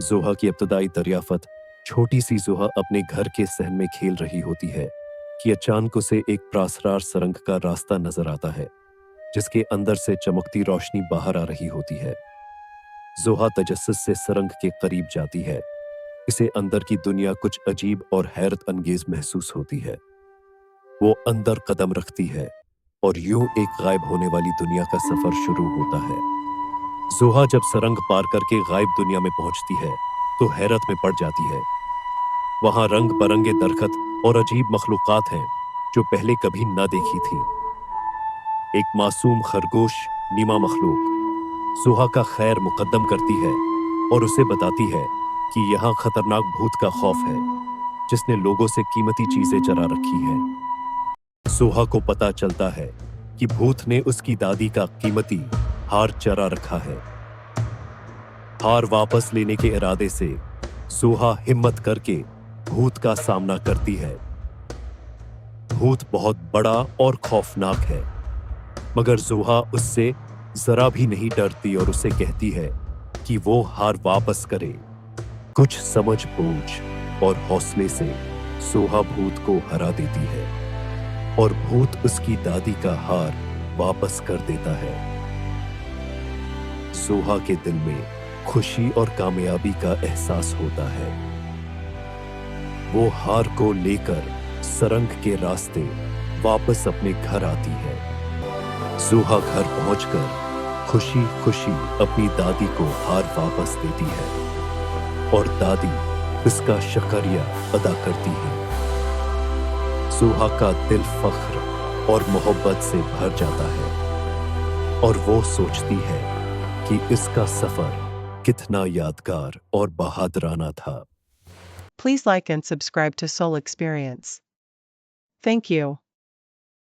जोहा की इब्तदाई दरियाफत छोटी सी जोहा अपने घर के सहन में खेल रही होती है कि अचानक उसे एक प्रासरार सुरंग का रास्ता नजर आता है जिसके अंदर से चमकती रोशनी बाहर आ रही होती है। जोहा तजस्सुस से सुरंग के करीब जाती है। इसे अंदर की दुनिया कुछ अजीब और हैरत अंगेज महसूस होती है। वो अंदर कदम रखती है और यूं एक गायब होने वाली दुनिया का सफर शुरू होता है। जोहा जब सुरंग पार करके गायब दुनिया में पहुंचती है तो हैरत में पड़ जाती है। वहां रंग बरंगे दरखत और अजीब मखलूकात हैं जो पहले कभी न देखी थी। एक मासूम खरगोश नीमा मखलूक जोहा का खैर मुकद्दम करती है और उसे बताती है कि यहाँ खतरनाक भूत का खौफ है जिसने लोगों से कीमती चीजें चरा रखी हैं। जोहा को पता चलता है कि भूत ने उसकी दादी का कीमती हार चरा रखा है। हार वापस लेने के इरादे से जोहा हिम्मत करके भूत का सामना करती है। भूत बहुत बड़ा और खौफनाक है, मगर जोहा उससे जरा भी नहीं डरती और उसे कहती है कि वो हार वापस करे। कुछ समझ बूझ और हौसले से जोहा भूत को हरा देती है और भूत उसकी दादी का हार वापस कर देता है। जोहा के दिल में खुशी और कामयाबी का एहसास होता है। वो हार को लेकर सुरंग के रास्ते वापस अपने घर आती है। जोहा घर पहुंचकर खुशी खुशी अपनी दादी को हार वापस देती है और दादी इसका शुक्रिया अदा करती है। जोहा का दिल फख्र और मोहब्बत से भर जाता है और वो सोचती है कि इसका सफर कितना यादगार और बहादुराना था। Please like and subscribe to Soul Experience. Thank you.